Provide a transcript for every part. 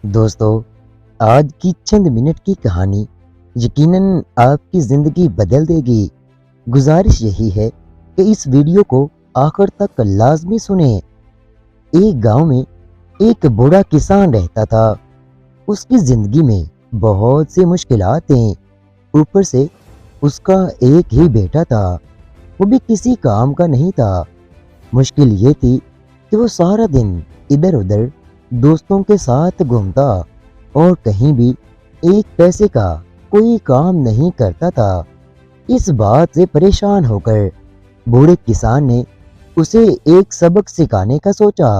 دوستو، آج کی چند منٹ کی کہانی یقیناً آپ کی زندگی بدل دے گی۔ گزارش یہی ہے کہ اس ویڈیو کو آخر تک لازمی سنیں۔ ایک گاؤں میں ایک بوڑھا کسان رہتا تھا۔ اس کی زندگی میں بہت سی مشکلات ہیں، اوپر سے اس کا ایک ہی بیٹا تھا، وہ بھی کسی کام کا نہیں تھا۔ مشکل یہ تھی کہ وہ سارا دن ادھر ادھر دوستوں کے ساتھ گھومتا اور کہیں بھی ایک پیسے کا کوئی کام نہیں کرتا تھا۔ اس بات سے پریشان ہو کر بوڑھے کسان نے اسے ایک سبق سکھانے کا سوچا۔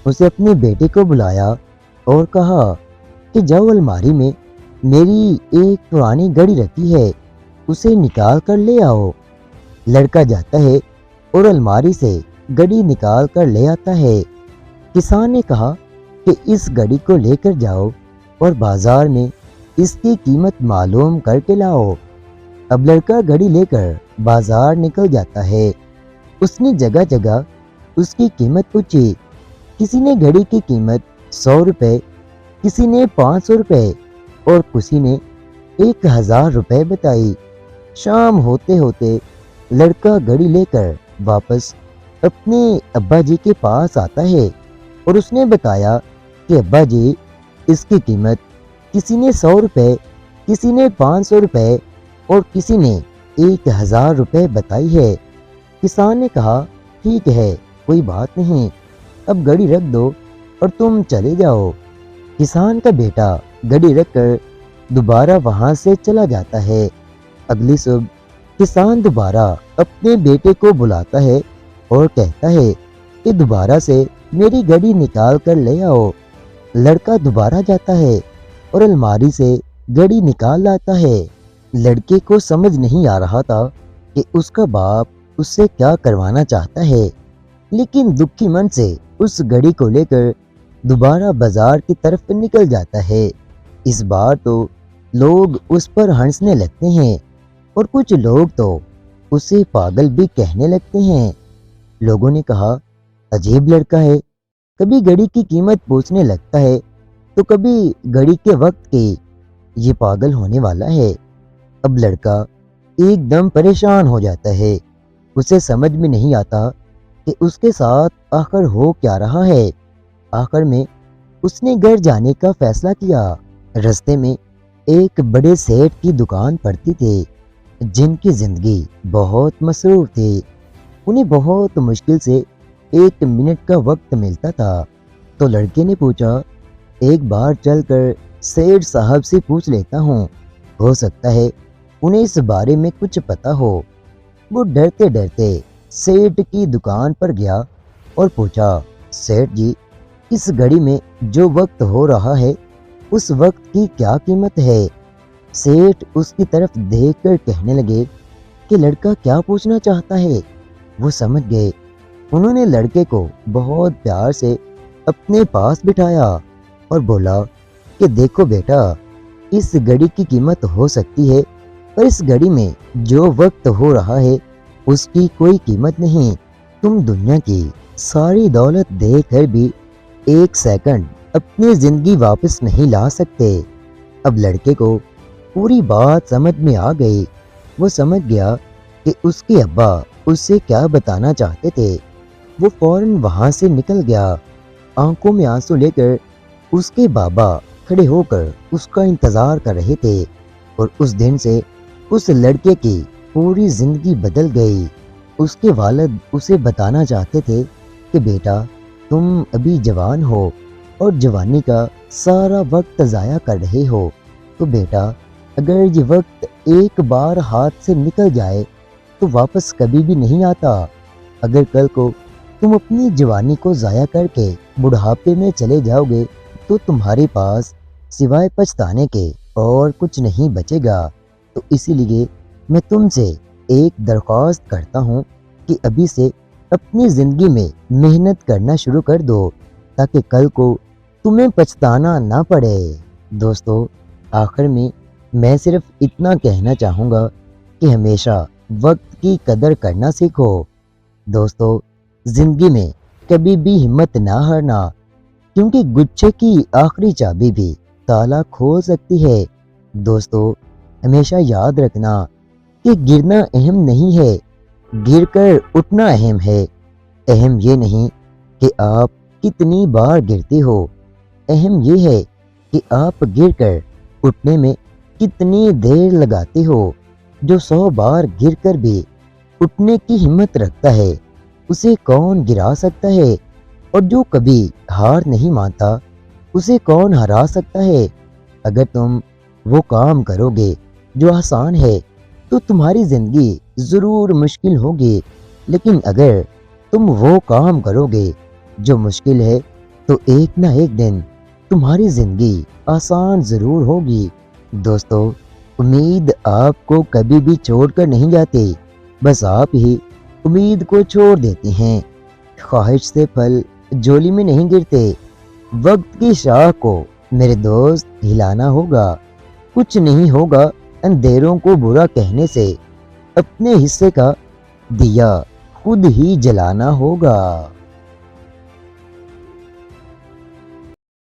اسے اپنے بیٹے کو بلایا اور کہا کہ جاؤ، الماری میں میری ایک پرانی گھڑی رکھی ہے، اسے نکال کر لے آؤ۔ لڑکا جاتا ہے اور الماری سے گھڑی نکال کر لے آتا ہے۔ کسان نے کہا کہ اس گھڑی کو لے کر جاؤ اور بازار میں اس کی قیمت معلوم کر کے لاؤ۔ اب لڑکا گھڑی لے کر بازار نکل جاتا ہے۔ اس نے جگہ جگہ اس کی قیمت پوچھی۔ کسی نے گھڑی کی قیمت 100 روپے، کسی نے 500 روپے اور کسی نے 1000 روپے بتائی۔ شام ہوتے ہوتے لڑکا گھڑی لے کر واپس اپنے ابا جی کے پاس آتا ہے اور اس نے بتایا کہ ابا جی، اس کی قیمت کسی نے 100 روپے، کسی نے 500 روپے اور کسی نے 1000 روپے بتائی ہے۔ کسان نے کہا ٹھیک ہے، کوئی بات نہیں، اب گھڑی رکھ دو اور تم چلے جاؤ۔ کسان کا بیٹا گھڑی رکھ کر دوبارہ وہاں سے چلا جاتا ہے۔ اگلی صبح کسان دوبارہ اپنے بیٹے کو بلاتا ہے اور کہتا ہے کہ دوبارہ سے میری گھڑی نکال کر لے آؤ۔ لڑکا دوبارہ جاتا ہے اور الماری سے گھڑی نکال لاتا ہے۔ لڑکے کو سمجھ نہیں آ رہا تھا کہ اس کا باپ اس سے کیا کروانا چاہتا ہے، لیکن دکھی من سے اس گھڑی کو لے کر دوبارہ بازار کی طرف نکل جاتا ہے۔ اس بار تو لوگ اس پر ہنسنے لگتے ہیں اور کچھ لوگ تو اسے پاگل بھی کہنے لگتے ہیں۔ لوگوں نے کہا عجیب لڑکا ہے، کبھی گھڑی کی قیمت پوچھنے لگتا ہے تو کبھی گھڑی کے وقت کی، یہ پاگل ہونے والا ہے۔ اب لڑکا ایک دم پریشان ہو جاتا ہے۔ اسے سمجھ میں نہیں آتا کہ اس کے ساتھ آخر ہو کیا رہا ہے۔ آخر میں اس نے گھر جانے کا فیصلہ کیا۔ رستے میں ایک بڑے سیٹ کی دکان پڑتی تھی، جن کی زندگی بہت مصروف تھی۔ انہیں بہت مشکل سے 1 منٹ کا وقت ملتا تھا، تو لڑکے نے پوچھا ایک بار چل کر سیٹ صاحب سے پوچھ لیتا ہوں، ہو سکتا ہے انہیں اس بارے میں کچھ پتا ہو۔ وہ ڈرتے ڈرتے سیٹ کی دکان پر گیا اور پوچھا سیٹ جی، اس گھڑی میں جو وقت ہو رہا ہے اس وقت کی کیا قیمت ہے؟ سیٹ اس کی طرف دیکھ کر کہنے لگے کہ لڑکا کیا پوچھنا چاہتا ہے۔ وہ سمجھ گئے۔ انہوں نے لڑکے کو بہت پیار سے اپنے پاس بٹھایا اور بولا کہ دیکھو بیٹا، اس گھڑی کی قیمت ہو سکتی ہے، پر اس گھڑی میں جو وقت ہو رہا ہے اس کی کوئی قیمت نہیں۔ تم دنیا کی ساری دولت دے کر بھی 1 سیکنڈ اپنی زندگی واپس نہیں لا سکتے۔ اب لڑکے کو پوری بات سمجھ میں آ گئی۔ وہ سمجھ گیا کہ اس کے ابا اس سے کیا بتانا چاہتے تھے۔ وہ فوراً وہاں سے نکل گیا۔ آنکھوں میں آنسو لے کر اس کے بابا کھڑے ہو کر اس کا انتظار کر رہے تھے، اور اس دن سے اس لڑکے کی پوری زندگی بدل گئی۔ اس کے والد اسے بتانا چاہتے تھے کہ بیٹا، تم ابھی جوان ہو اور جوانی کا سارا وقت ضائع کر رہے ہو، تو بیٹا اگر یہ وقت ایک بار ہاتھ سے نکل جائے تو واپس کبھی بھی نہیں آتا۔ اگر کل کو تم اپنی جوانی کو ضائع کر کے بڑھاپے میں چلے جاؤ گے تو تمہارے پاس سوائے پچھتانے کے اور کچھ نہیں بچے گا۔ تو اسی لیے میں تم سے ایک درخواست کرتا ہوں کہ ابھی سے اپنی زندگی میں محنت کرنا شروع کر دو، تاکہ کل کو تمہیں پچھتانا نہ پڑے۔ دوستو، آخر میں میں صرف اتنا کہنا چاہوں گا کہ ہمیشہ وقت کی قدر کرنا سیکھو۔ دوستو، زندگی میں کبھی بھی ہمت نہ ہارنا، کیونکہ گچھے کی آخری چابی بھی تالا کھول سکتی ہے۔ دوستو، ہمیشہ یاد رکھنا کہ گرنا اہم نہیں ہے، گر کر اٹھنا اہم ہے۔ اہم یہ نہیں کہ آپ کتنی بار گرتے ہو، اہم یہ ہے کہ آپ گر کر اٹھنے میں کتنی دیر لگاتے ہو۔ جو 100 بار گر کر بھی اٹھنے کی ہمت رکھتا ہے، اسے کون گرا سکتا ہے؟ اور جو کبھی ہار نہیں مانتا، اسے کون ہرا سکتا ہے؟ اگر تم وہ کام کرو گے جو آسان ہے تو تمہاری زندگی ضرور مشکل ہوگی، لیکن اگر تم وہ کام کرو گے جو مشکل ہے تو ایک نہ ایک دن تمہاری زندگی آسان ضرور ہوگی۔ دوستو، امید آپ کو کبھی بھی چھوڑ کر نہیں جاتی، بس آپ ہی امید کو چھوڑ دیتے ہیں۔ خواہش سے پھل جھولی میں نہیں گرتے، وقت کی شاہ کو میرے دوست ہلانا ہوگا۔ کچھ نہیں ہوگا اندھیروں کو برا کہنے سے، اپنے حصے کا دیا خود ہی جلانا ہوگا۔